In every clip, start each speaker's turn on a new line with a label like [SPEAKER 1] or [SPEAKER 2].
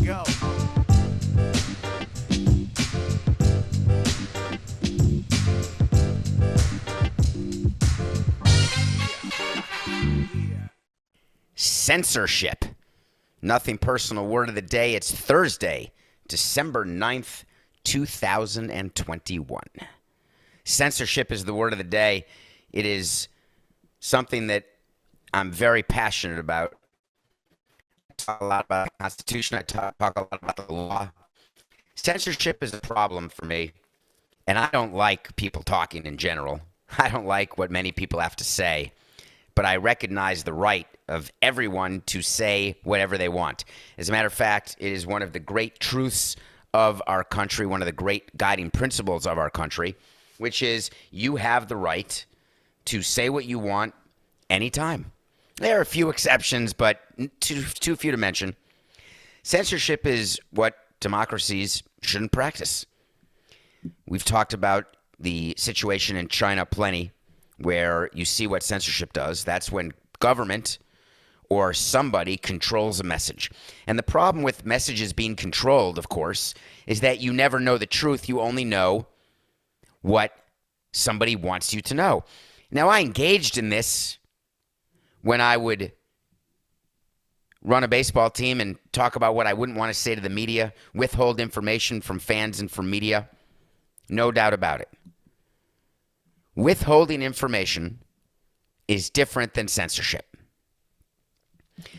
[SPEAKER 1] go.
[SPEAKER 2] Censorship. Nothing personal. Word of the day. It's Thursday, December 9th, 2021. Censorship is the word of the day. It is something that I'm very passionate about. I talk a lot about the Constitution. I talk a lot about the law. Censorship is a problem for me, and I don't like people talking in general. I don't like what many people have to say, but I recognize the right of everyone to say whatever they want. As a matter of fact, it is one of the great truths of our country, one of the great guiding principles of our country, which is you have the right to say what you want anytime. There are a few exceptions, but too few to mention. Censorship is what democracies shouldn't practice. We've talked about the situation in China plenty, where you see what censorship does. That's when government or somebody controls a message. And the problem with messages being controlled, of course, is that you never know the truth. You only know what somebody wants you to know. Now, I engaged in this when I would run a baseball team and talk about what I wouldn't want to say to the media, withhold information from fans and from media. No doubt about it. Withholding information is different than censorship.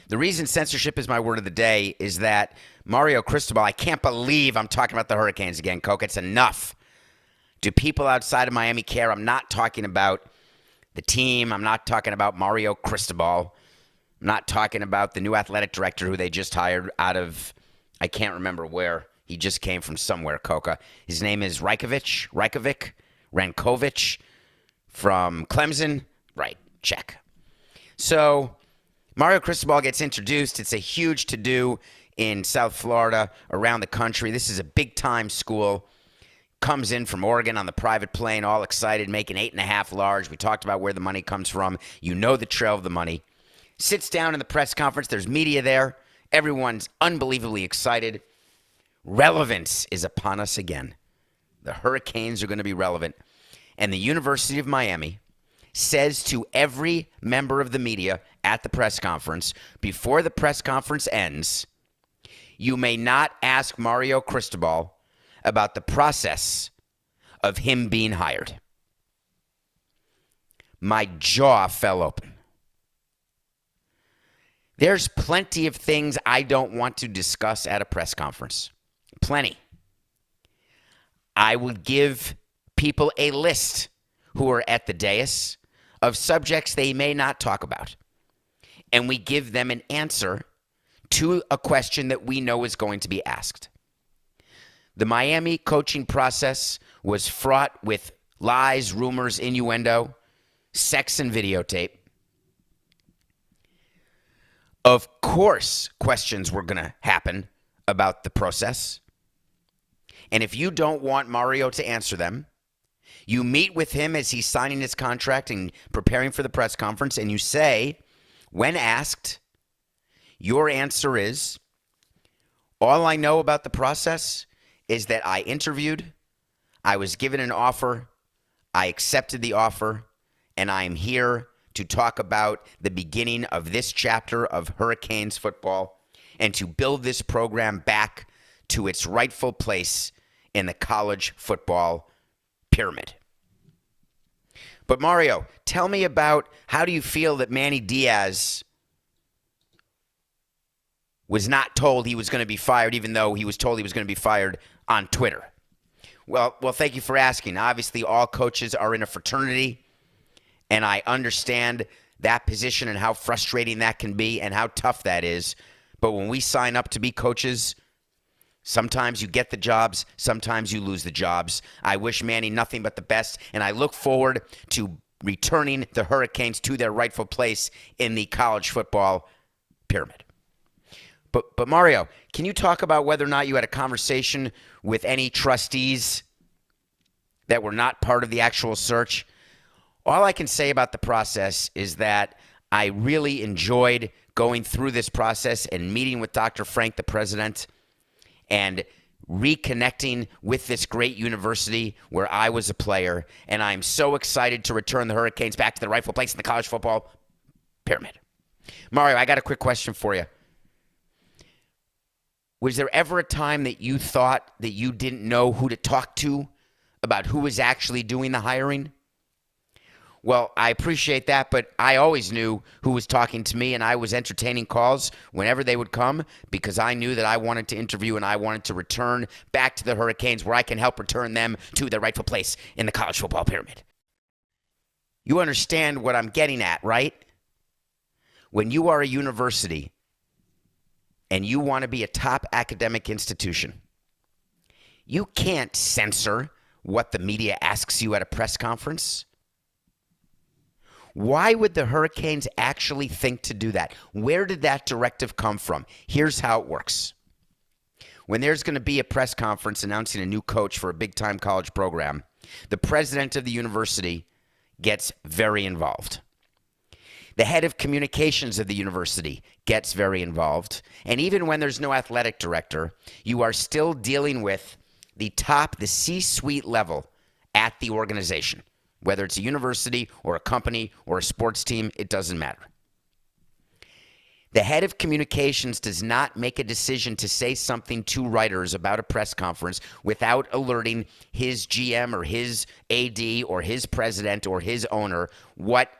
[SPEAKER 2] The reason censorship is my word of the day is that Mario Cristobal, I can't believe I'm talking about the Hurricanes again, Coke. It's enough. Do people outside of Miami care? I'm not talking about the team. I'm not talking about Mario Cristobal. I'm not talking about the new athletic director who they just hired out of, I can't remember where. He just came from somewhere, Coca. His name is Rankovic from Clemson. Right, check. So Mario Cristobal gets introduced. It's a huge to-do in South Florida, around the country. This is a big-time school. Comes in from Oregon on the private plane, all excited, making 8.5 large. We talked about where the money comes from. You know the trail of the money. Sits down in the press conference. There's media there. Everyone's unbelievably excited. Relevance is upon us again. The Hurricanes are going to be relevant. And the University of Miami says to every member of the media at the press conference, before the press conference ends, you may not ask Mario Cristobal about the process of him being hired. My jaw fell open. There's plenty of things I don't want to discuss at a press conference. Plenty. I would give people a list who are at the dais of subjects they may not talk about. And we give them an answer to a question that we know is going to be asked. The Miami coaching process was fraught with lies, rumors, innuendo, sex, and videotape. Of course, questions were going to happen about the process. And if you don't want Mario to answer them, you meet with him as he's signing his contract and preparing for the press conference, and you say, when asked, your answer is, all I know about the process is that I interviewed, I was given an offer, I accepted the offer, and I am here to talk about the beginning of this chapter of Hurricanes football and to build this program back to its rightful place in the college football pyramid. But Mario, tell me about how do you feel that Manny Diaz was not told he was going to be fired, even though he was told he was going to be fired on Twitter? Well, thank you for asking. Obviously, all coaches are in a fraternity, and I understand that position and how frustrating that can be and how tough that is. But when we sign up to be coaches, sometimes you get the jobs, sometimes you lose the jobs. I wish Manny nothing but the best, and I look forward to returning the Hurricanes to their rightful place in the college football pyramid. But Mario, can you talk about whether or not you had a conversation with any trustees that were not part of the actual search? All I can say about the process is that I really enjoyed going through this process and meeting with Dr. Frank, the president. and reconnecting with this great university where I was a player. And I'm so excited to return the Hurricanes back to the rightful place in the college football pyramid. Mario, I got a quick question for you. Was there ever a time that you thought that you didn't know who to talk to about who was actually doing the hiring? Well, I appreciate that, but I always knew who was talking to me, and I was entertaining calls whenever they would come because I knew that I wanted to interview and I wanted to return back to the Hurricanes where I can help return them to their rightful place in the college football pyramid. You understand what I'm getting at, right? When you are a university and you want to be a top academic institution, you can't censor what the media asks you at a press conference. Why would the Hurricanes actually think to do that? Where did that directive come from? Here's how it works. When there's going to be a press conference announcing a new coach for a big-time college program, the president of the university gets very involved. The head of communications of the university gets very involved. And even when there's no athletic director, you are still dealing with the C-suite level at the organization. Whether it's a university or a company or a sports team, it doesn't matter. The head of communications does not make a decision to say something to writers about a press conference without alerting his GM or his AD or his president or his owner what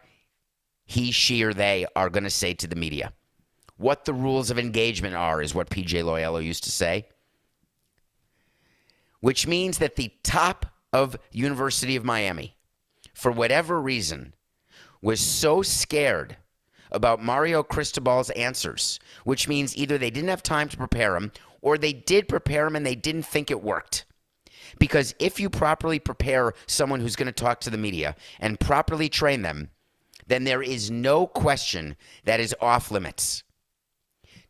[SPEAKER 2] he, she, or they are going to say to the media. What the rules of engagement are is what P.J. Loyola used to say. Which means that the top of University of Miami, for whatever reason, was so scared about Mario Cristobal's answers, which means either they didn't have time to prepare him or they did prepare him and they didn't think it worked. Because if you properly prepare someone who's going to talk to the media and properly train them, then there is no question that is off limits.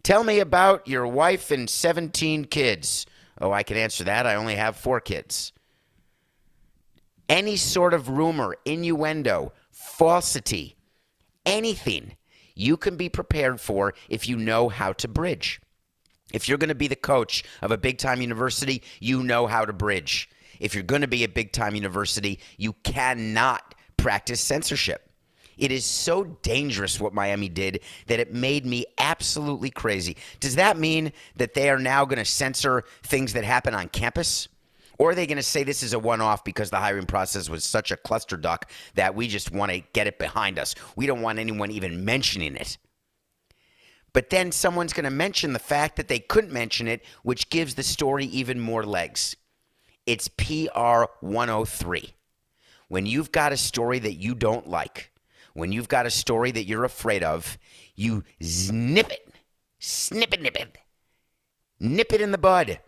[SPEAKER 2] Tell me about your wife and 17 kids. Oh, I can answer that. I only have 4 kids. Any sort of rumor, innuendo, falsity, anything you can be prepared for if you know how to bridge. If you're going to be the coach of a big-time university, you know how to bridge. If you're going to be a big-time university, you cannot practice censorship. It is so dangerous what Miami did that it made me absolutely crazy. Does that mean that they are now going to censor things that happen on campus? Or are they going to say this is a one-off because the hiring process was such a clusterfuck that we just want to get it behind us? We don't want anyone even mentioning it. But then someone's going to mention the fact that they couldn't mention it, which gives the story even more legs. It's PR 103. When you've got a story that you don't like, when you've got a story that you're afraid of, you nip it in the bud.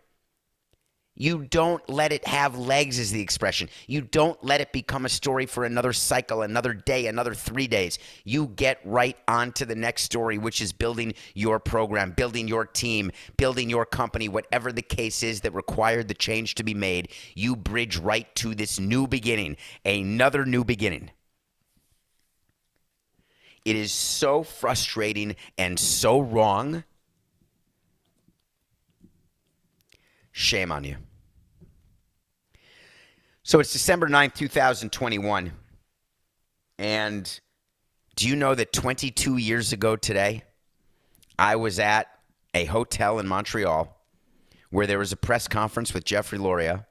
[SPEAKER 2] You don't let it have legs is the expression. You don't let it become a story for another cycle, another day, another 3 days. You get right on to the next story, which is building your program, building your team, building your company, whatever the case is that required the change to be made. You bridge right to this new beginning, another new beginning. It is so frustrating and so wrong. Shame on you. So it's December 9th, 2021. And do you know that 22 years ago today, I was at a hotel in Montreal where there was a press conference with Jeffrey Loria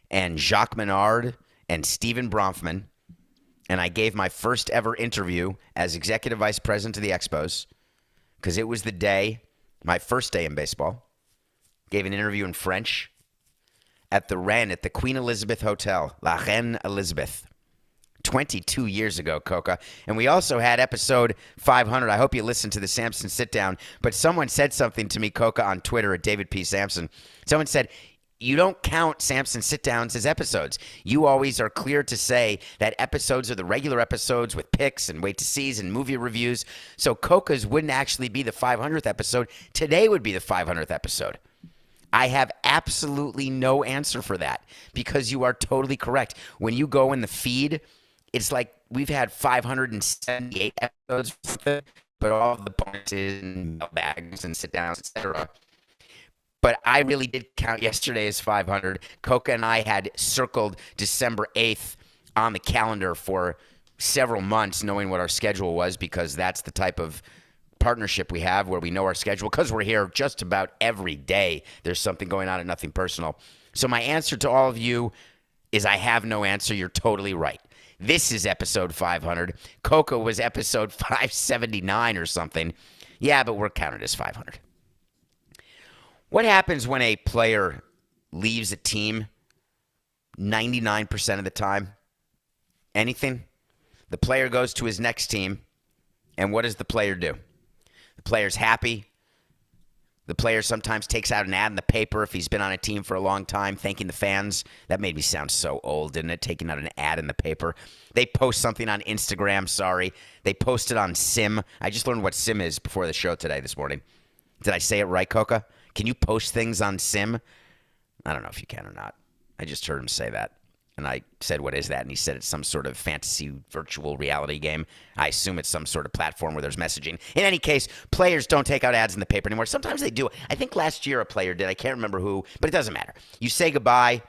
[SPEAKER 2] and Jacques Menard and Stephen Bronfman. And I gave my first ever interview as executive vice president of the Expos because it was the day, my first day in baseball. Gave an interview in French at the Queen Elizabeth Hotel, La Reine Elizabeth, 22 years ago, Coca. And we also had episode 500. I hope you listened to the Samson sit down. But someone said something to me, Coca, on Twitter at David P. Samson. Someone said, you don't count Samson sit-downs as episodes. You always are clear to say that episodes are the regular episodes with picks and wait-to-sees and movie reviews. So Coca's wouldn't actually be the 500th episode. Today would be the 500th episode. I have absolutely no answer for that because you are totally correct. When you go in the feed, it's like we've had 578 episodes, but all of the bonuses and mailbags and sit-downs, etc. But I really did count yesterday as 500. Coca and I had circled December 8th on the calendar for several months, knowing what our schedule was, because that's the type of partnership we have where we know our schedule, because we're here just about every day. There's something going on and nothing personal. So my answer to all of you is I have no answer. You're totally right. This is episode 500. Coca was episode 579 or something. Yeah, but we're counted as 500. What happens when a player leaves a team 99% of the time? Anything? The player goes to his next team, and what does the player do? The player's happy. The player sometimes takes out an ad in the paper if he's been on a team for a long time, thanking the fans. That made me sound so old, didn't it? Taking out an ad in the paper. They post something on Instagram, sorry. They post it on Sim. I just learned what Sim is before the show today, this morning. Did I say it right, Coca? Can you post things on Sim? I don't know if you can or not. I just heard him say that. And I said, what is that? And he said it's some sort of fantasy virtual reality game. I assume it's some sort of platform where there's messaging. In any case, players don't take out ads in the paper anymore. Sometimes they do. I think last year a player did. I can't remember who, but it doesn't matter. You say goodbye.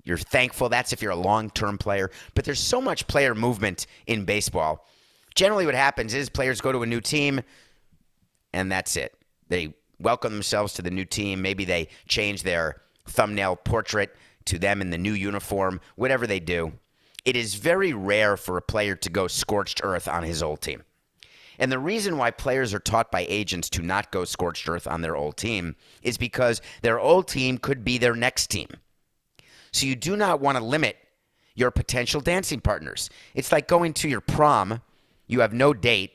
[SPEAKER 2] You're thankful. That's if you're a long-term player. But there's so much player movement in baseball. Generally what happens is players go to a new team, and that's it. They welcome themselves to the new team. Maybe they change their thumbnail portrait to them in the new uniform, whatever they do. It is very rare for a player to go scorched earth on his old team. And the reason why players are taught by agents to not go scorched earth on their old team is because their old team could be their next team. So you do not want to limit your potential dancing partners. It's like going to your prom. You have no date.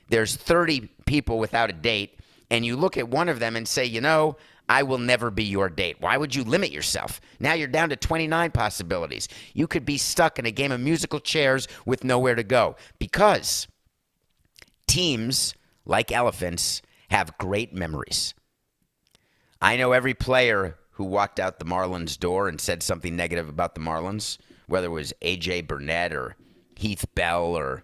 [SPEAKER 2] There's 30 people without a date. And you look at one of them and say, you know, I will never be your date. Why would you limit yourself? Now you're down to 29 possibilities. You could be stuck in a game of musical chairs with nowhere to go, because teams, like elephants, have great memories. I know every player who walked out the Marlins door and said something negative about the Marlins, whether it was A.J. Burnett or Heath Bell or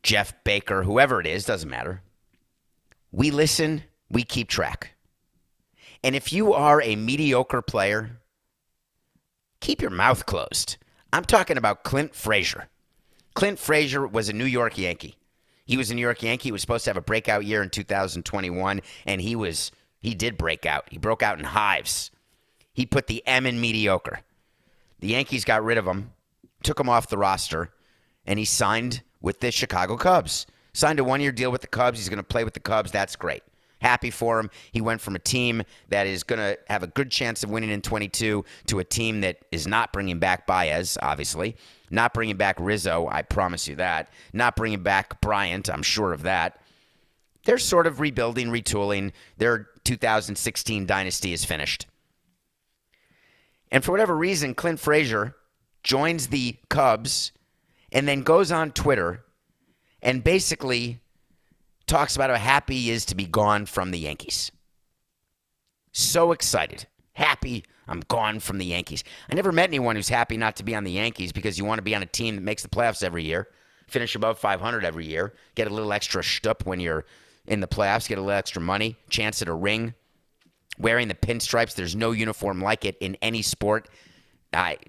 [SPEAKER 2] Jeff Baker, whoever it is, doesn't matter. We listen, we keep track. And if you are a mediocre player, keep your mouth closed. I'm talking about Clint Frazier. Clint Frazier was a New York Yankee. He was a New York Yankee. He was supposed to have a breakout year in 2021, and he did break out. He broke out in hives. He put the M in mediocre. The Yankees got rid of him, took him off the roster, and he signed with the Chicago Cubs. Signed a one-year deal with the Cubs. He's going to play with the Cubs. That's great. Happy for him. He went from a team that is going to have a good chance of winning in 22 to a team that is not bringing back Baez, obviously. Not bringing back Rizzo, I promise you that. Not bringing back Bryant, I'm sure of that. They're sort of rebuilding, retooling. Their 2016 dynasty is finished. And for whatever reason, Clint Frazier joins the Cubs and then goes on Twitter and basically talks about how happy he is to be gone from the Yankees. So excited. Happy I'm gone from the Yankees. I never met anyone who's happy not to be on the Yankees, because you want to be on a team that makes the playoffs every year, finish above 500 every year, get a little extra shtup when you're in the playoffs, get a little extra money, chance at a ring, wearing the pinstripes. There's no uniform like it in any sport.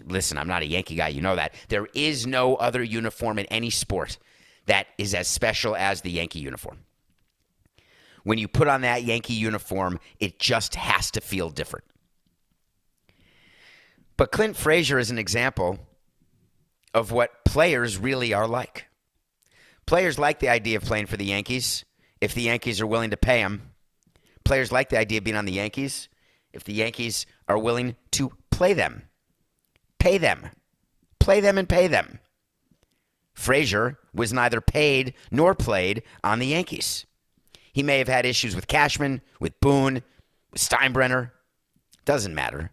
[SPEAKER 2] Listen, I'm not a Yankee guy. You know that. There is no other uniform in any sport that is as special as the Yankee uniform. When you put on that Yankee uniform, it just has to feel different. But Clint Frazier is an example of what players really are like. Players like the idea of playing for the Yankees if the Yankees are willing to pay them. Players like the idea of being on the Yankees if the Yankees are willing to play them. Pay them. Play them and pay them. Frazier was neither paid nor played on the Yankees. He may have had issues with Cashman, with Boone, with Steinbrenner. Doesn't matter.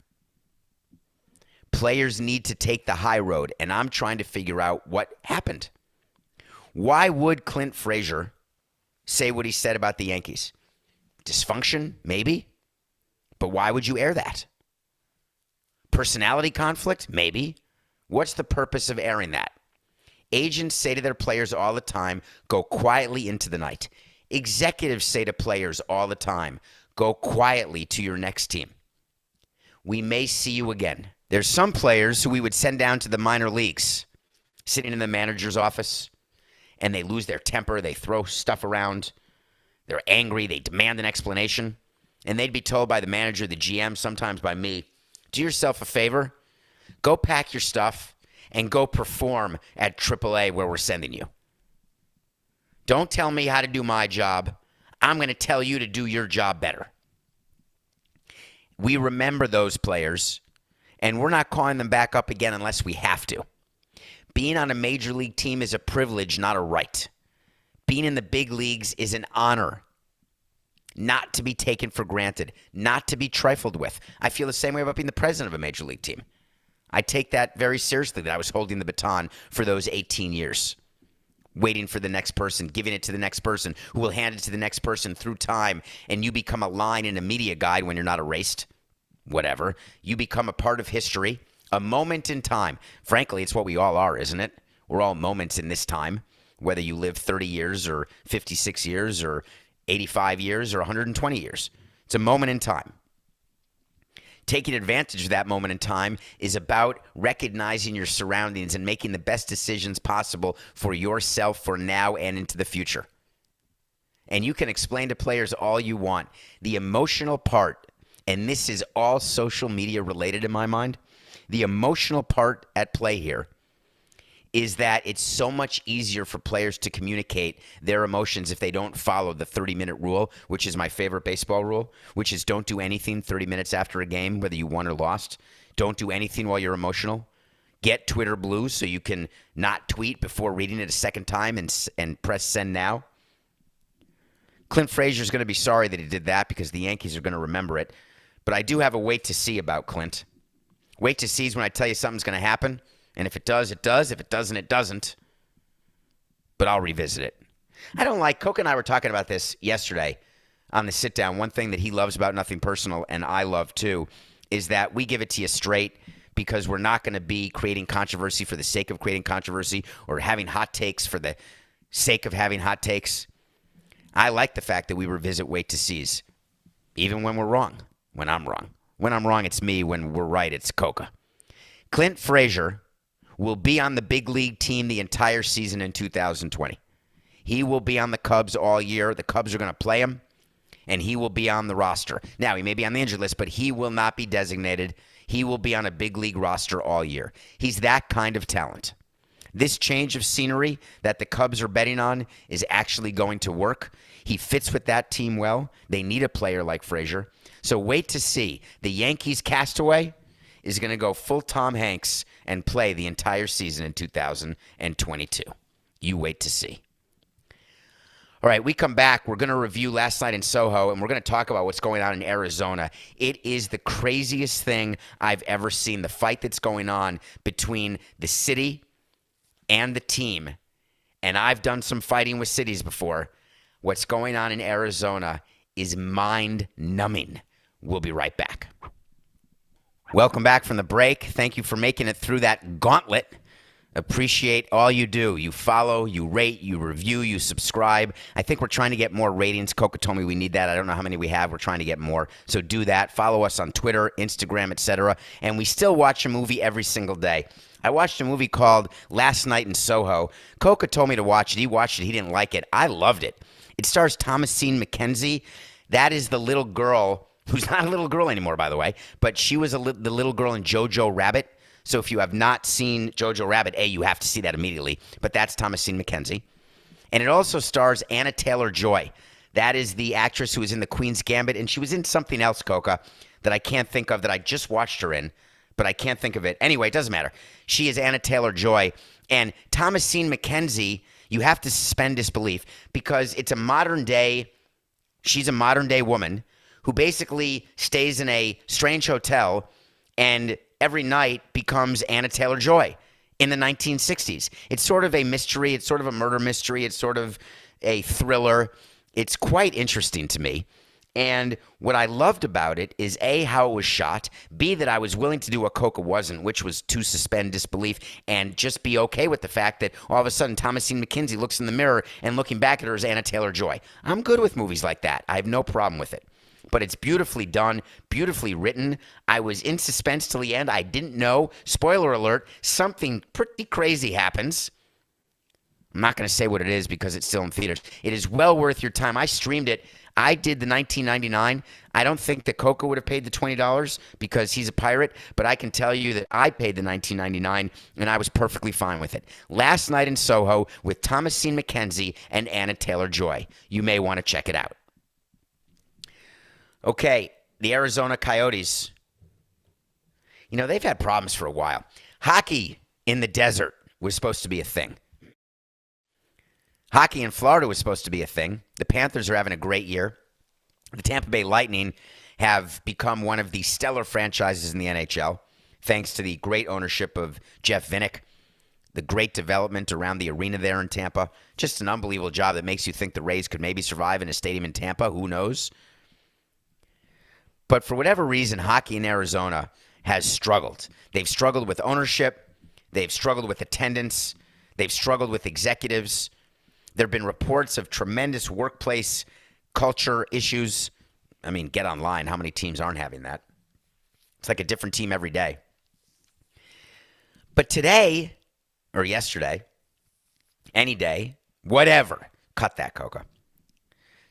[SPEAKER 2] Players need to take the high road, and I'm trying to figure out what happened. Why would Clint Frazier say what he said about the Yankees? Dysfunction, maybe. But why would you air that? Personality conflict, maybe. What's the purpose of airing that? Agents say to their players all the time, go quietly into the night. Executives say to players all the time, Go quietly to your next team. We may see you again. There's some players who we would send down to the minor leagues, sitting in the manager's office, and they lose their temper. They throw stuff around. They're angry. They demand an explanation. And they'd be told by the manager, the GM, sometimes by me, do yourself a favor. Go pack your stuff and go perform at AAA where we're sending you. Don't tell me how to do my job. I'm going to tell you to do your job better. We remember those players, and we're not calling them back up again unless we have to. Being on a major league team is a privilege, not a right. Being in the big leagues is an honor, not to be taken for granted, not to be trifled with. I feel the same way about being the president of a major league team. I take that very seriously, that I was holding the baton for those 18 years, waiting for the next person, giving it to the next person, who will hand it to the next person through time, and you become a line in a media guide when you're not erased. Whatever. You become a part of history, a moment in time. Frankly, it's what we all are, isn't it? We're all moments in this time, whether you live 30 years or 56 years or 85 years or 120 years. It's a moment in time. Taking advantage of that moment in time is about recognizing your surroundings and making the best decisions possible for yourself for now and into the future. And you can explain to players all you want. The emotional part, and this is all social media related in my mind, the emotional part at play here is that it's so much easier for players to communicate their emotions if they don't follow the 30-minute rule, which is my favorite baseball rule, which is don't do anything 30 minutes after a game, whether you won or lost. Don't do anything while you're emotional. Get Twitter blue so you can not tweet before reading it a second time and press send now. Clint Frazier is going to be sorry that he did that because the Yankees are going to remember it. But I do have a wait to see about Clint. Wait to see is when I tell you something's going to happen. And if it does, it does. If it doesn't, it doesn't. But I'll revisit it. I don't like, Coke and I were talking about this yesterday on the sit down. One thing that he loves about Nothing Personal, and I love too, is that we give it to you straight because we're not going to be creating controversy for the sake of creating controversy or having hot takes for the sake of having hot takes. I like the fact that we revisit wait to sees, even when we're wrong, when I'm wrong. When I'm wrong, it's me. When we're right, it's Coca. Clint Frazier will be on the big league team the entire season in 2020. He will be on the Cubs all year. The Cubs are going to play him, and he will be on the roster. Now, he may be on the injured list, but he will not be designated. He will be on a big league roster all year. He's that kind of talent. This change of scenery that the Cubs are betting on is actually going to work. He fits with that team well. They need a player like Frazier. So wait to see. The Yankees castaway is going to go full Tom Hanks and play the entire season in 2022. You wait to see. All right, we come back. We're going to review last night in Soho, and we're going to talk about what's going on in Arizona. It is the craziest thing I've ever seen, the fight that's going on between the city and the team. And I've done some fighting with cities before. What's going on in Arizona is mind-numbing. We'll be right back. Welcome back from the break. Thank you for making it through that gauntlet. Appreciate all you do. You follow, you rate, you review, you subscribe. I think we're trying to get more ratings. Coca told me we need that. I don't know how many we have. We're trying to get more. So do that. Follow us on Twitter, Instagram, etc. And we still watch a movie every single day. I watched a movie called Last Night in Soho. Coca told me to watch it. He watched it. He didn't like it. I loved it. It stars Thomasine McKenzie. That is the little girl who's not a little girl anymore, by the way, but she was the little girl in Jojo Rabbit. So if you have not seen Jojo Rabbit, you have to see that immediately. But that's Thomasine McKenzie. And it also stars Anna Taylor-Joy. That is the actress who was in The Queen's Gambit, and she was in something else, Coca, that I can't think of, that I just watched her in, but I can't think of it. Anyway, it doesn't matter. She is Anna Taylor-Joy. And Thomasine McKenzie, you have to suspend disbelief because it's a modern day, she's a modern day woman who basically stays in a strange hotel and every night becomes Anna Taylor-Joy in the 1960s. It's sort of a mystery. It's sort of a murder mystery. It's sort of a thriller. It's quite interesting to me. And what I loved about it is A, how it was shot, B, that I was willing to do what Coca wasn't, which was to suspend disbelief and just be okay with the fact that all of a sudden Thomasine McKenzie looks in the mirror and looking back at her is Anna Taylor-Joy. I'm good with movies like that. I have no problem with it. but it's beautifully done, beautifully written. I was in suspense till the end. I didn't know. Spoiler alert, something pretty crazy happens. I'm not going to say what it is because it's still in theaters. It is well worth your time. I streamed it. I did the $19.99. I don't think that Coco would have paid the $20 because he's a pirate, but I can tell you that I paid the $19.99 and I was perfectly fine with it. Last Night in Soho with Thomasine McKenzie and Anna Taylor-Joy. You may want to check it out. Okay, the Arizona Coyotes. You know, they've had problems for a while. Hockey in the desert was supposed to be a thing. Hockey in Florida was supposed to be a thing. The Panthers are having a great year. The Tampa Bay Lightning have become one of the stellar franchises in the NHL, thanks to the great ownership of Jeff Vinik, the great development around the arena there in Tampa. Just an unbelievable job that makes you think the Rays could maybe survive in a stadium in Tampa. Who knows? But for whatever reason, hockey in Arizona has struggled. They've struggled with ownership. They've struggled with attendance. They've struggled with executives. There have been reports of tremendous workplace culture issues. I mean, get online. How many teams aren't having that? It's like a different team every day. But today, or yesterday, any day, whatever, cut that, Coca.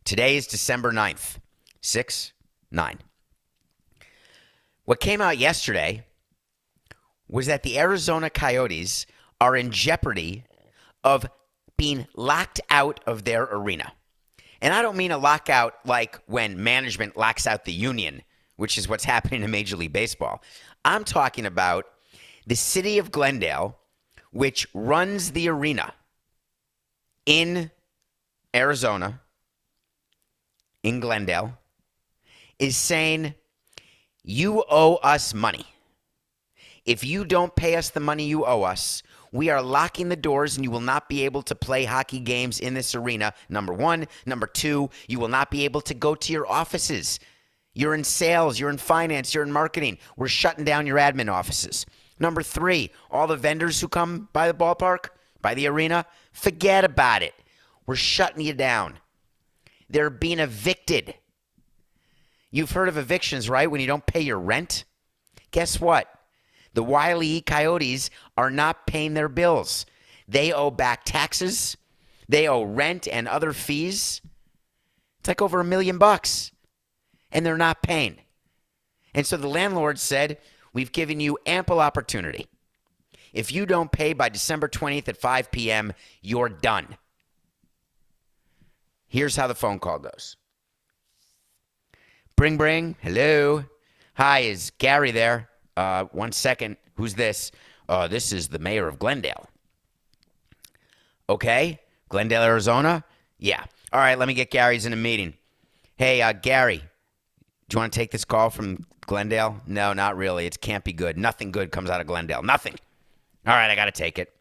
[SPEAKER 2] Today is December 9th, 6/9. What came out yesterday was that the Arizona Coyotes are in jeopardy of being locked out of their arena. And I don't mean a lockout like when management locks out the union, which is what's happening in Major League Baseball. I'm talking about the city of Glendale, which runs the arena in Arizona, in Glendale, is saying, you owe us money. If you don't pay us the money you owe us, we are locking the doors and you will not be able to play hockey games in this arena, number one. Number two, you will not be able to go to your offices. You're in sales, you're in finance, you're in marketing. We're shutting down your admin offices. Number three, all the vendors who come by the ballpark, by the arena, forget about it. We're shutting you down. They're being evicted. You've heard of evictions, right? When you don't pay your rent? Guess what? The Wile E. Coyotes are not paying their bills. They owe back taxes. They owe rent and other fees. It's like over $1 million. And they're not paying. And so the landlord said, we've given you ample opportunity. If you don't pay by December 20th at 5 p.m., you're done. Here's how the phone call goes. Bring. Hello. Hi, is Gary there? 1 second. Who's this? This is the mayor of Glendale. Okay. Glendale, Arizona? Yeah. All right, let me get Gary's in a meeting. Hey, Gary, do you want to take this call from Glendale? No, not really. It can't be good. Nothing good comes out of Glendale. Nothing. All right, I got to take it.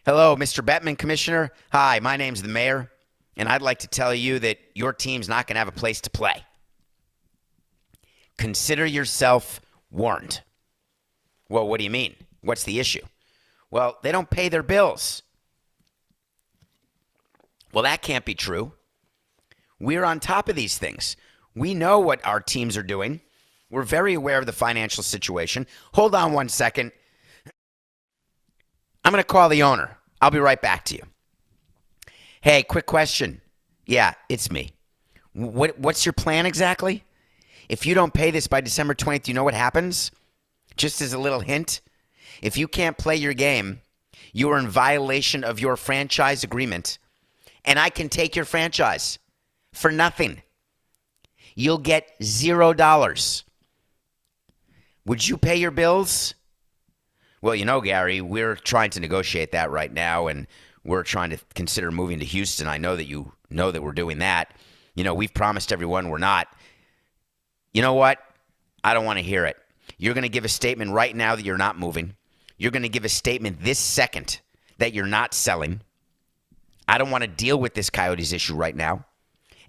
[SPEAKER 2] Hello, Mr. Bettman, Commissioner. Hi, my name's the mayor, and I'd like to tell you that your team's not going to have a place to play. Consider yourself warned. Well, what do you mean? What's the issue? Well, they don't pay their bills. Well, that can't be true. We're on top of these things. We know what our teams are doing. We're very aware of the financial situation. Hold on 1 second. I'm going to call the owner. I'll be right back to you. Hey, quick question. Yeah, it's me. What's your plan exactly? If you don't pay this by December 20th, you know what happens? Just as a little hint, if you can't play your game, you are in violation of your franchise agreement, and I can take your franchise for nothing. You'll get $0. Would you pay your bills? Well, you know, Gary, we're trying to negotiate that right now, and we're trying to consider moving to Houston. I know that you know that we're doing that. You know, we've promised everyone we're not. You know what? I don't want to hear it. You're going to give a statement right now that you're not moving. You're going to give a statement this second that you're not selling. I don't want to deal with this Coyotes issue right now.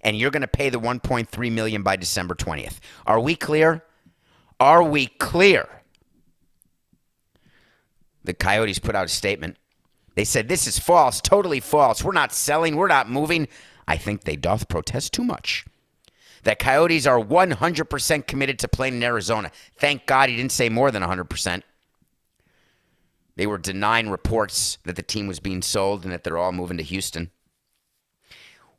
[SPEAKER 2] And you're going to pay the $1.3 million by December 20th. Are we clear? Are we clear? The Coyotes put out a statement. They said, this is false, totally false. We're not selling. We're not moving. I think they doth protest too much. The Coyotes are 100% committed to playing in Arizona. Thank God he didn't say more than 100%. They were denying reports that the team was being sold and that they're all moving to Houston.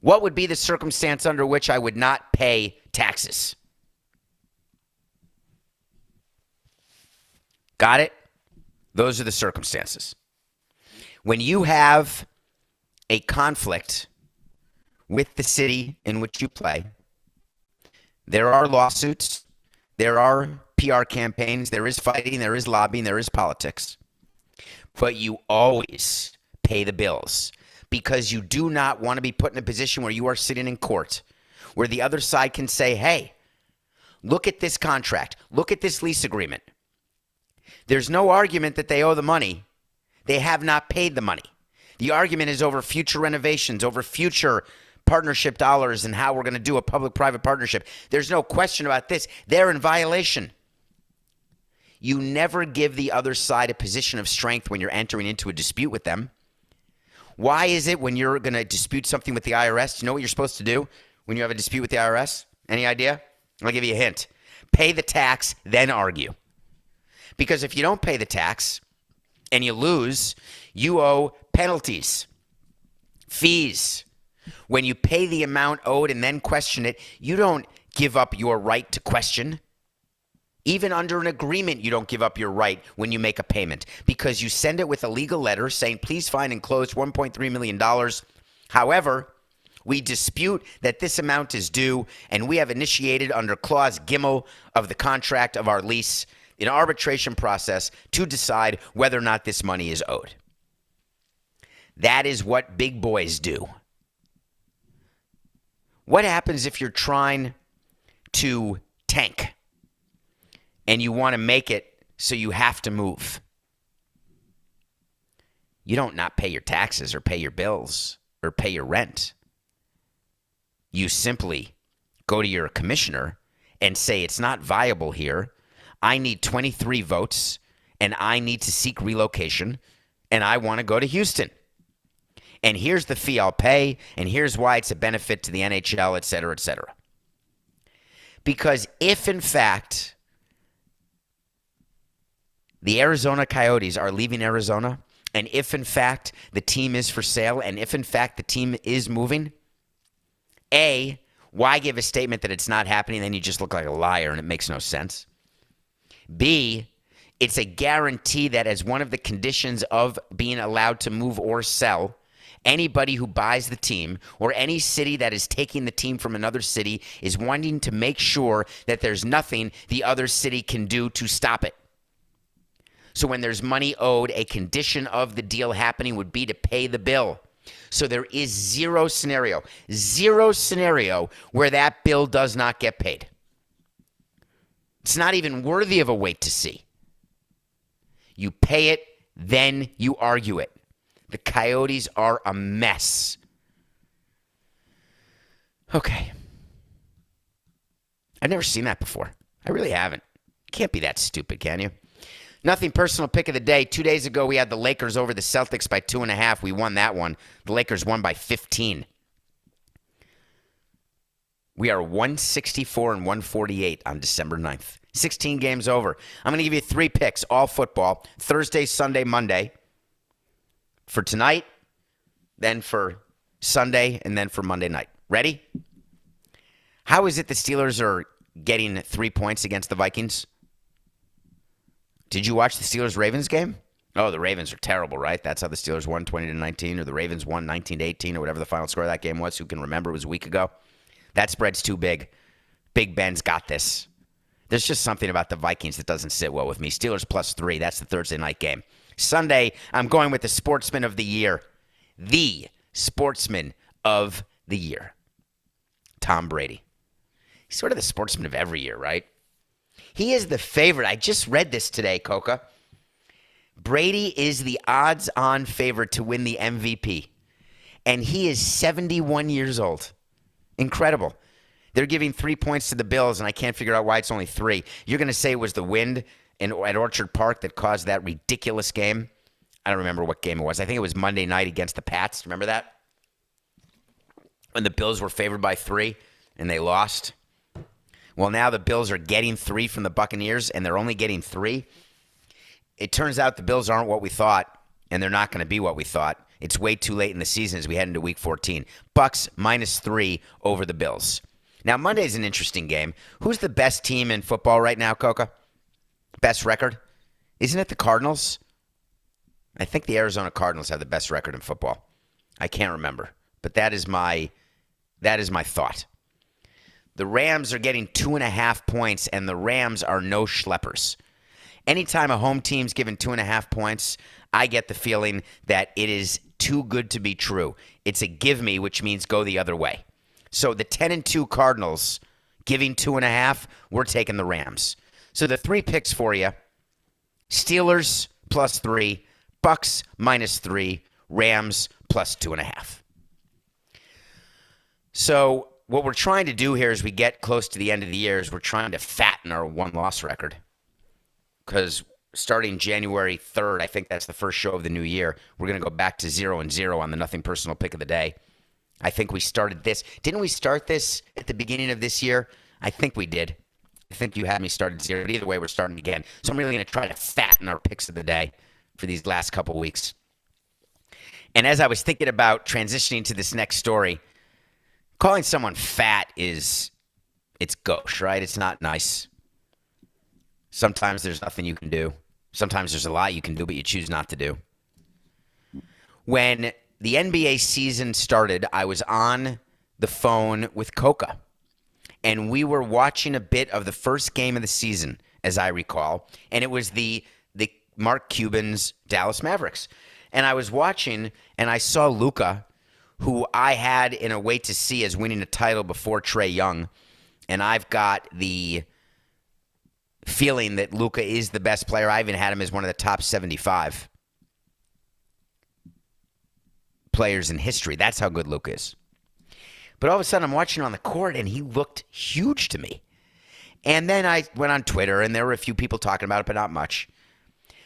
[SPEAKER 2] What would be the circumstance under which I would not pay taxes? Got it? Those are the circumstances. When you have a conflict with the city in which you play, there are lawsuits, there are PR campaigns, there is fighting, there is lobbying, there is politics. But you always pay the bills because you do not want to be put in a position where you are sitting in court, where the other side can say, hey, look at this contract, look at this lease agreement. There's no argument that they owe the money. They have not paid the money. The argument is over future renovations, over future partnership dollars and how we're going to do a public-private partnership. There's no question about this. They're in violation. You never give the other side a position of strength when you're entering into a dispute with them. Why is it when you're going to dispute something with the IRS, do you know what you're supposed to do when you have a dispute with the IRS? Any idea? I'll give you a hint. Pay the tax, then argue. Because if you don't pay the tax and you lose, you owe penalties, fees. When you pay the amount owed and then question it, you don't give up your right to question. Even under an agreement, you don't give up your right when you make a payment because you send it with a legal letter saying, please find enclosed $1.3 million. However, we dispute that this amount is due, and we have initiated under Clause Gimel of the contract of our lease an arbitration process to decide whether or not this money is owed. That is what big boys do. What happens if you're trying to tank and you want to make it so you have to move? You don't not pay your taxes or pay your bills or pay your rent. You simply go to your commissioner and say, it's not viable here. I need 23 votes, and I need to seek relocation, and I want to go to Houston. And here's the fee I'll pay, and here's why it's a benefit to the NHL, et cetera, et cetera. Because if, in fact, the Arizona Coyotes are leaving Arizona, and if, in fact, the team is for sale, and if, in fact, the team is moving, A, why give a statement that it's not happening, then you just look like a liar, and it makes no sense. B, it's a guarantee that as one of the conditions of being allowed to move or sell, anybody who buys the team or any city that is taking the team from another city is wanting to make sure that there's nothing the other city can do to stop it. So when there's money owed, a condition of the deal happening would be to pay the bill. So there is zero scenario where that bill does not get paid. It's not even worthy of a wait to see. You pay it, then you argue it. The Coyotes are a mess. Okay. I've never seen that before. I really haven't. Can't be that stupid, can you? Nothing personal pick of the day. 2 days ago, we had the Lakers over the Celtics by 2.5. We won that one. The Lakers won by 15. We are 164 and 148 on December 9th. 16 games over. I'm going to give you 3 picks, all football. Thursday, Sunday, Monday. For tonight, then for Sunday, and then for Monday night. Ready? How is it the Steelers are getting 3 points against the Vikings? Did you watch the Steelers-Ravens game? Oh, the Ravens are terrible, right? That's how the Steelers won 20-19, or the Ravens won 19-18, or whatever the final score of that game was. Who can remember? It was a week ago. That spread's too big. Big Ben's got this. There's just something about the Vikings that doesn't sit well with me. Steelers +3. That's the Thursday night game. Sunday, I'm going with the Sportsman of the Year. The Sportsman of the Year. Tom Brady. He's sort of the sportsman of every year, right? He is the favorite. I just read this today, Coca. Brady is the odds-on favorite to win the MVP. And he is 71 years old. Incredible. They're giving 3 points to the Bills, and I can't figure out why it's only 3. You're going to say it was the wind at Orchard Park that caused that ridiculous game? I don't remember what game it was. I think it was Monday night against the Pats. Remember that? When the Bills were favored by 3 and they lost. Well, now the Bills are getting 3 from the Buccaneers, and they're only getting 3. It turns out the Bills aren't what we thought, and they're not going to be what we thought. It's way too late in the season as we head into Week 14. Bucks -3 over the Bills. Now, Monday's an interesting game. Who's the best team in football right now, Coca? Best record? Isn't it the Cardinals? I think the Arizona Cardinals have the best record in football. I can't remember, but that is my thought. The Rams are getting 2.5 points, and the Rams are no schleppers. Anytime a home team's given 2.5 points, I get the feeling that it is too good to be true. It's a give me, which means go the other way. So the 10-2 Cardinals giving 2.5, we're taking the Rams. So the 3 picks for you: Steelers +3, Bucks -3, Rams +2.5. So what we're trying to do here as we get close to the end of the year is we're trying to fatten our one-loss record. Because starting January 3rd, I think that's the first show of the new year, we're going to go back to 0-0 on the Nothing Personal Pick of the Day. I think we started this. Didn't we start this at the beginning of this year? I think we did. I think you had me start at 0. But either way, we're starting again. So I'm really going to try to fatten our picks of the day for these last couple weeks. And as I was thinking about transitioning to this next story, calling someone fat it's gauche, right? It's not nice. Sometimes there's nothing you can do. Sometimes there's a lot you can do, but you choose not to do. When the NBA season started, I was on the phone with Coca, and we were watching a bit of the first game of the season, as I recall, and it was the Mark Cuban's Dallas Mavericks. And I was watching, and I saw Luka, who I had in a wait to see as winning a title before Trae Young, and I've got the feeling that Luka is the best player. I even had him as one of the top 75 players in history. That's how good Luka is. But all of a sudden, I'm watching on the court, and he looked huge to me. And then I went on Twitter, and there were a few people talking about it, but not much.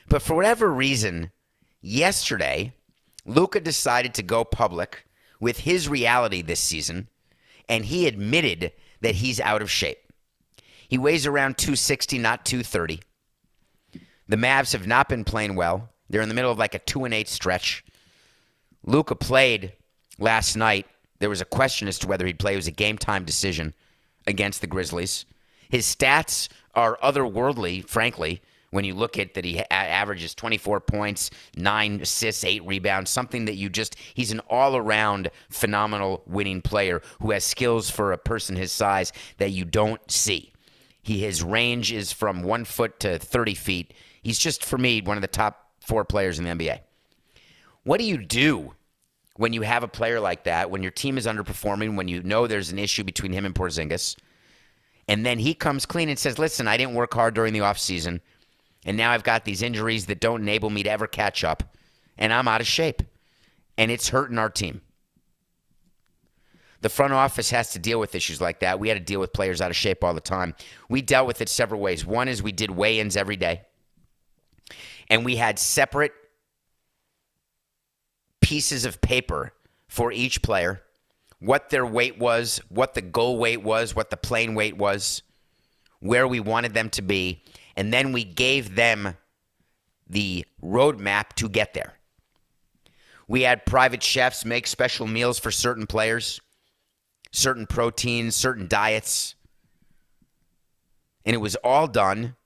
[SPEAKER 2] But for whatever reason, yesterday, Luka decided to go public with his reality this season, and he admitted that he's out of shape. He weighs around 260, not 230. The Mavs have not been playing well. They're in the middle of like a 2-8 stretch. Luka played last night. There was a question as to whether he'd play. It was a game-time decision against the Grizzlies. His stats are otherworldly, frankly, when you look at that he averages 24 points, 9 assists, 8 rebounds, something that he's an all-around phenomenal winning player who has skills for a person his size that you don't see. His range is from 1 foot to 30 feet. He's just, for me, one of the top 4 players in the NBA. What do you do when you have a player like that, when your team is underperforming, when you know there's an issue between him and Porzingis, and then he comes clean and says, listen, I didn't work hard during the offseason, and now I've got these injuries that don't enable me to ever catch up, and I'm out of shape, and it's hurting our team. The front office has to deal with issues like that. We had to deal with players out of shape all the time. We dealt with it several ways. One is we did weigh-ins every day, and we had separate pieces of paper for each player, what their weight was, what the goal weight was, what the playing weight was, where we wanted them to be, and then we gave them the roadmap to get there. We had private chefs make special meals for certain players, certain proteins, certain diets, and it was all done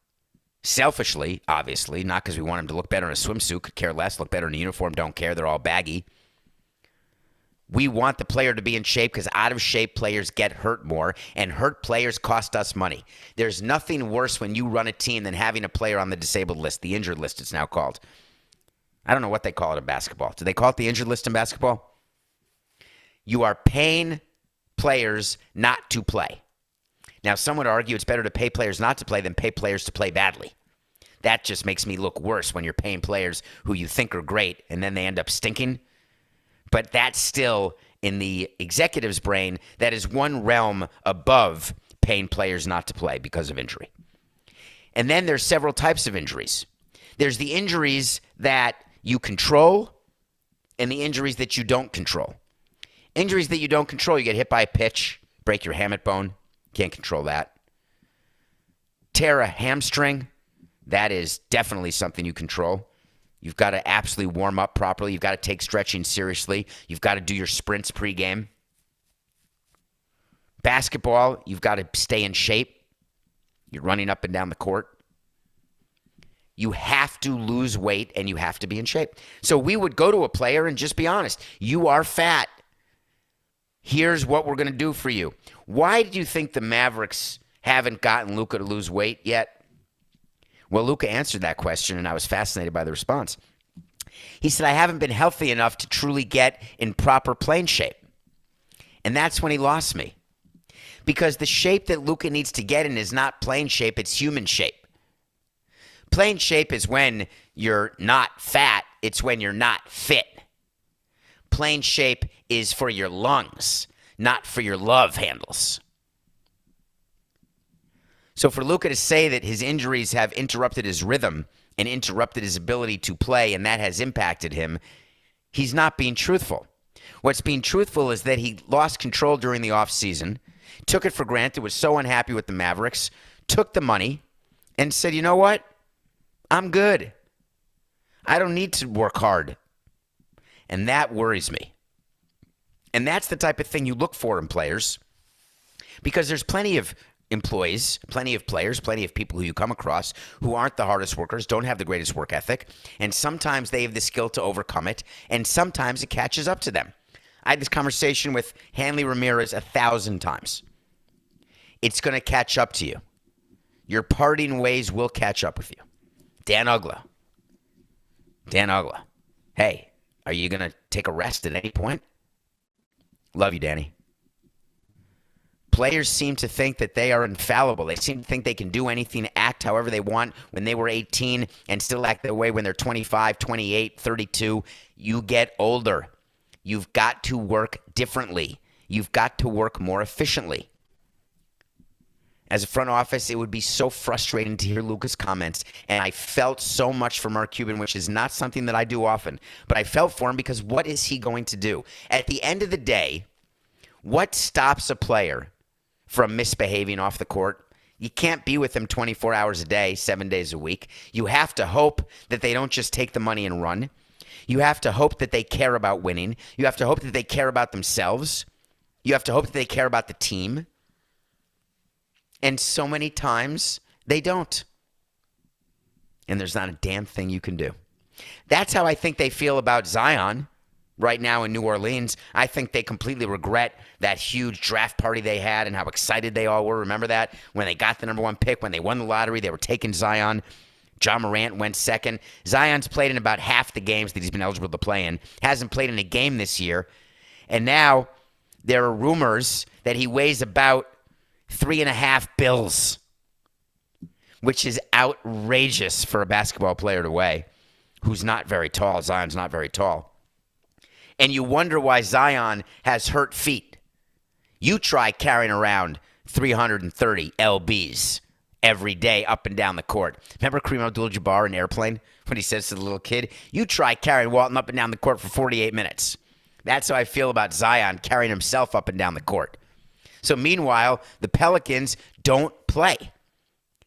[SPEAKER 2] selfishly, obviously, not because we want him to look better in a swimsuit, could care less, look better in a uniform, don't care, they're all baggy. We want the player to be in shape because out-of-shape players get hurt more, and hurt players cost us money. There's nothing worse when you run a team than having a player on the disabled list, the injured list it's now called. I don't know what they call it in basketball. Do they call it the injured list in basketball? You are paying players not to play. Now, some would argue it's better to pay players not to play than pay players to play badly. That just makes me look worse when you're paying players who you think are great and then they end up stinking. But that's still, in the executive's brain, that is one realm above paying players not to play because of injury. And then there's several types of injuries. There's the injuries that you control and the injuries that you don't control. Injuries that you don't control, you get hit by a pitch, break your hamate bone. Can't control that. tear a hamstring, that is definitely something you control. You've got to absolutely warm up properly. You've got to take stretching seriously. You've got to do your sprints pregame. Basketball, you've got to stay in shape. You're running up and down the court. You have to lose weight and you have to be in shape. So we would go to a player and just be honest. You are fat. Here's what we're going to do for you. Why do you think the Mavericks haven't gotten Luka to lose weight yet? Well, Luka answered that question, and I was fascinated by the response. He said, I haven't been healthy enough to truly get in proper playing shape. And that's when he lost me. Because the shape that Luka needs to get in is not playing shape, it's human shape. Playing shape is when you're not fat, it's when you're not fit. Playing shape is for your lungs, not for your love handles. So for Luka to say that his injuries have interrupted his rhythm and interrupted his ability to play, and that has impacted him, he's not being truthful. What's being truthful is that he lost control during the offseason, took it for granted, was so unhappy with the Mavericks, took the money, and said, you know what? I'm good. I don't need to work hard. And that worries me. And that's the type of thing you look for in players, because there's plenty of employees, plenty of players, plenty of people who you come across who aren't the hardest workers, don't have the greatest work ethic, and sometimes they have the skill to overcome it, and sometimes it catches up to them. I had this conversation with Hanley Ramirez 1,000 times. It's going to catch up to you. Your parting ways will catch up with you. Dan Ugla. Hey, are you going to take a rest at any point? Love you, Danny. Players seem to think that they are infallible. They seem to think they can do anything, act however they want when they were 18 and still act that way when they're 25, 28, 32. You get older. You've got to work differently. You've got to work more efficiently. As a front office, it would be so frustrating to hear Luka's comments, and I felt so much for Mark Cuban, which is not something that I do often, but I felt for him because what is he going to do? At the end of the day, what stops a player from misbehaving off the court? You can't be with them 24 hours a day, 7 days a week. You have to hope that they don't just take the money and run. You have to hope that they care about winning. You have to hope that they care about themselves. You have to hope that they care about the team. And so many times, they don't. And there's not a damn thing you can do. That's how I think they feel about Zion right now in New Orleans. I think they completely regret that huge draft party they had and how excited they all were. Remember that? When they got the number one pick, when they won the lottery, they were taking Zion. John Morant went second. Zion's played in about half the games that he's been eligible to play in. Hasn't played in a game this year. And now there are rumors that he weighs about 3.5 bills, which is outrageous for a basketball player to weigh, who's not very tall. Zion's not very tall. And you wonder why Zion has hurt feet. You try carrying around 330 lbs every day up and down the court. Remember Kareem Abdul-Jabbar in Airplane when he says to the little kid, you try carrying Walton up and down the court for 48 minutes. That's how I feel about Zion carrying himself up and down the court. So meanwhile, the Pelicans don't play.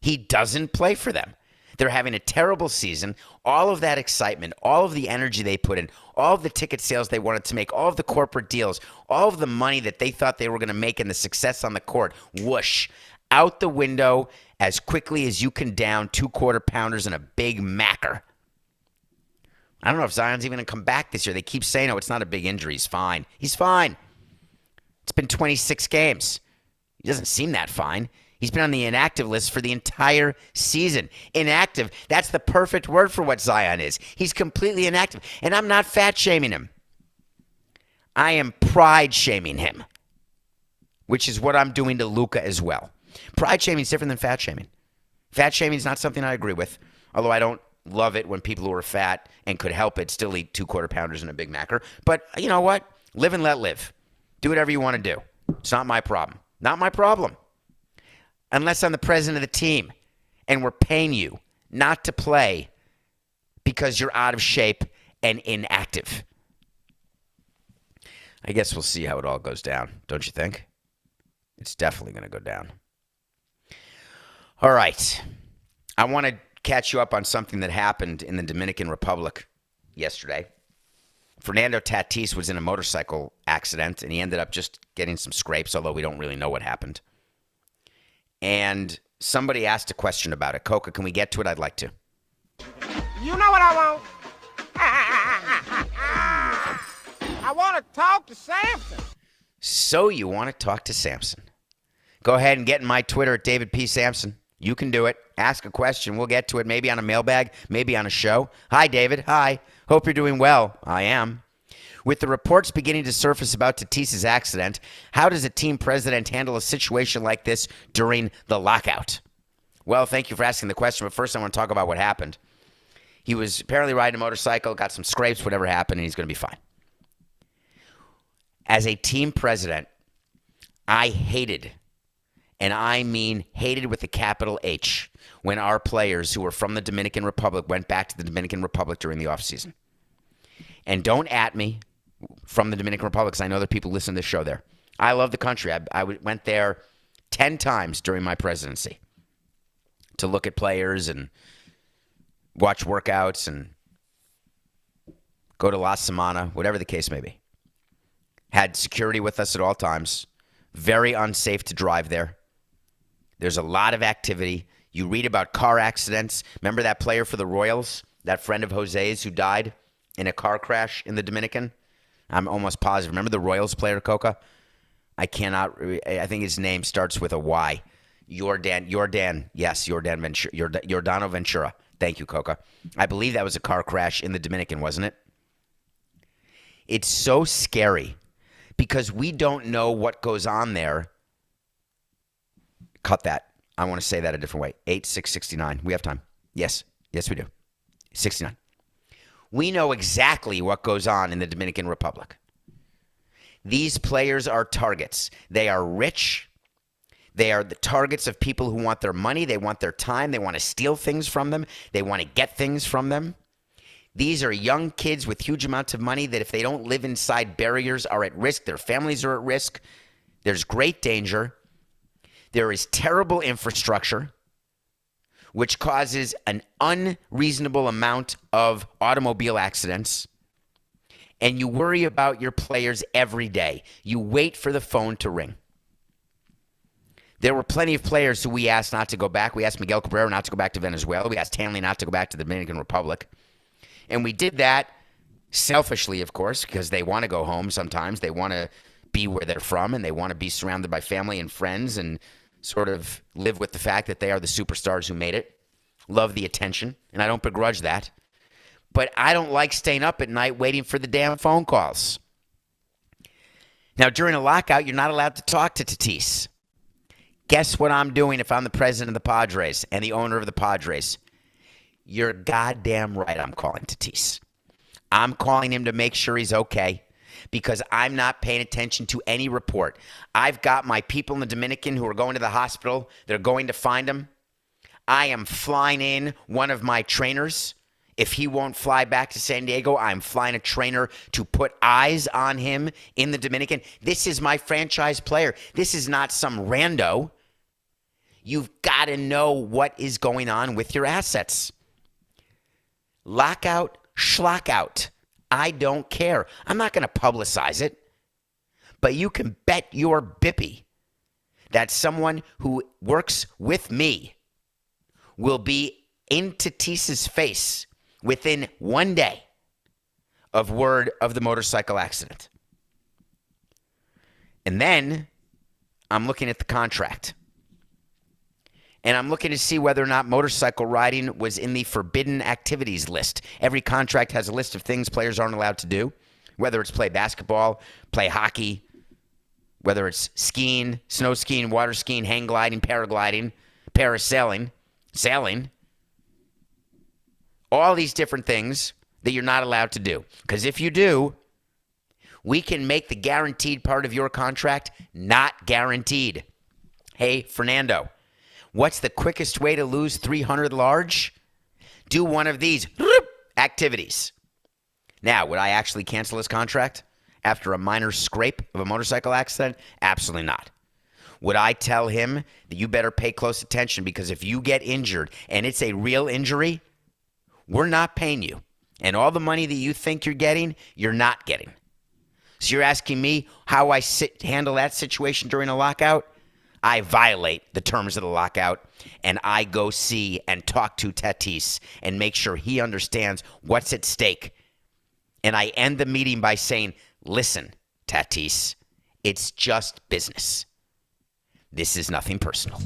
[SPEAKER 2] He doesn't play for them. They're having a terrible season. All of that excitement, all of the energy they put in, all of the ticket sales they wanted to make, all of the corporate deals, all of the money that they thought they were going to make and the success on the court, whoosh, out the window as quickly as you can down 2 quarter-pounders and a Big Macker. I don't know if Zion's even going to come back this year. They keep saying, oh, it's not a big injury. He's fine. He's fine. It's been 26 games. He doesn't seem that fine. He's been on the inactive list for the entire season. Inactive, that's the perfect word for what Zion is. He's completely inactive. And I'm not fat shaming him. I am pride shaming him, which is what I'm doing to Luka as well. Pride shaming is different than fat shaming. Fat shaming is not something I agree with, although I don't love it when people who are fat and could help it still eat 2 quarter-pounders and a Big Macker. But you know what? Live and let live. Do whatever you want to do. It's not my problem. Not my problem. Unless I'm the president of the team and we're paying you not to play because you're out of shape and inactive. I guess we'll see how it all goes down, don't you think? It's definitely going to go down. All right. I want to catch you up on something that happened in the Dominican Republic yesterday. Fernando Tatis was in a motorcycle accident, and he ended up just getting some scrapes, although we don't really know what happened. And somebody asked a question about it. Coca, can we get to it? I'd like to.
[SPEAKER 1] You know what I want? I want to talk to Samson.
[SPEAKER 2] So you want to talk to Samson. Go ahead and get in my Twitter at David P. Samson. You can do it. Ask a question. We'll get to it maybe on a mailbag, maybe on a show. Hi, David. Hi. Hope you're doing well. I am. With the reports beginning to surface about Tatis's accident, how does a team president handle a situation like this during the lockout? Well, thank you for asking the question, but first I want to talk about what happened. He was apparently riding a motorcycle, got some scrapes, whatever happened, and he's going to be fine. As a team president, I hated, and I mean hated with a capital H, when our players who were from the Dominican Republic went back to the Dominican Republic during the offseason. And don't at me from the Dominican Republic, because I know that people listen to this show there. I love the country. I went there 10 times during my presidency to look at players and watch workouts and go to La Semana, whatever the case may be. Had security with us at all times. Very unsafe to drive there. There's a lot of activity. You read about car accidents. Remember that player for the Royals, that friend of Jose's who died in a car crash in the Dominican? I'm almost positive. Remember the Royals player, Coca? I think his name starts with a Y. Yordano Ventura. Thank you, Coca. I believe that was a car crash in the Dominican, wasn't it? It's so scary because we don't know what goes on there. Cut that. I want to say that a different way. 8669. We have time. Yes, we do. 69. We know exactly what goes on in the Dominican Republic. These players are targets. They are rich. They are the targets of people who want their money. They want their time. They want to steal things from them. They want to get things from them. These are young kids with huge amounts of money that if they don't live inside barriers are at risk. Their families are at risk. There's great danger. There is terrible infrastructure, which causes an unreasonable amount of automobile accidents. And you worry about your players every day. You wait for the phone to ring. There were plenty of players who we asked not to go back. We asked Miguel Cabrera not to go back to Venezuela. We asked Hanley not to go back to the Dominican Republic. And we did that selfishly, of course, because they want to go home sometimes. They want to be where they're from, and they want to be surrounded by family and friends and sort of live with the fact that they are the superstars who made it. Love the attention, and I don't begrudge that. But I don't like staying up at night waiting for the damn phone calls. Now, during a lockout, you're not allowed to talk to Tatis. Guess what I'm doing if I'm the president of the Padres and the owner of the Padres? You're goddamn right I'm calling Tatis. I'm calling him to make sure he's okay because I'm not paying attention to any report. I've got my people in the Dominican who are going to the hospital. They're going to find him. I am flying in one of my trainers. If he won't fly back to San Diego, I'm flying a trainer to put eyes on him in the Dominican. This is my franchise player. This is not some rando. You've got to know what is going on with your assets. Lockout, schlockout. I don't care. I'm not going to publicize it. But you can bet your bippy that someone who works with me will be in Tatis's face within one day of word of the motorcycle accident. And then I'm looking at the contract. And I'm looking to see whether or not motorcycle riding was in the forbidden activities list. Every contract has a list of things players aren't allowed to do, whether it's play basketball, play hockey, whether it's skiing, snow skiing, water skiing, hang gliding, paragliding, parasailing, sailing. All these different things that you're not allowed to do. Because if you do, we can make the guaranteed part of your contract not guaranteed. Hey, Fernando, what's the quickest way to lose 300 large? Do one of these activities. Now, would I actually cancel this contract after a minor scrape of a motorcycle accident? Absolutely not. Would I tell him that you better pay close attention because if you get injured and it's a real injury, we're not paying you. And all the money that you think you're getting, you're not getting. So you're asking me how I handle that situation during a lockout? I violate the terms of the lockout, and I go see and talk to Tatis and make sure he understands what's at stake. And I end the meeting by saying, listen, Tatis, it's just business. This is nothing personal.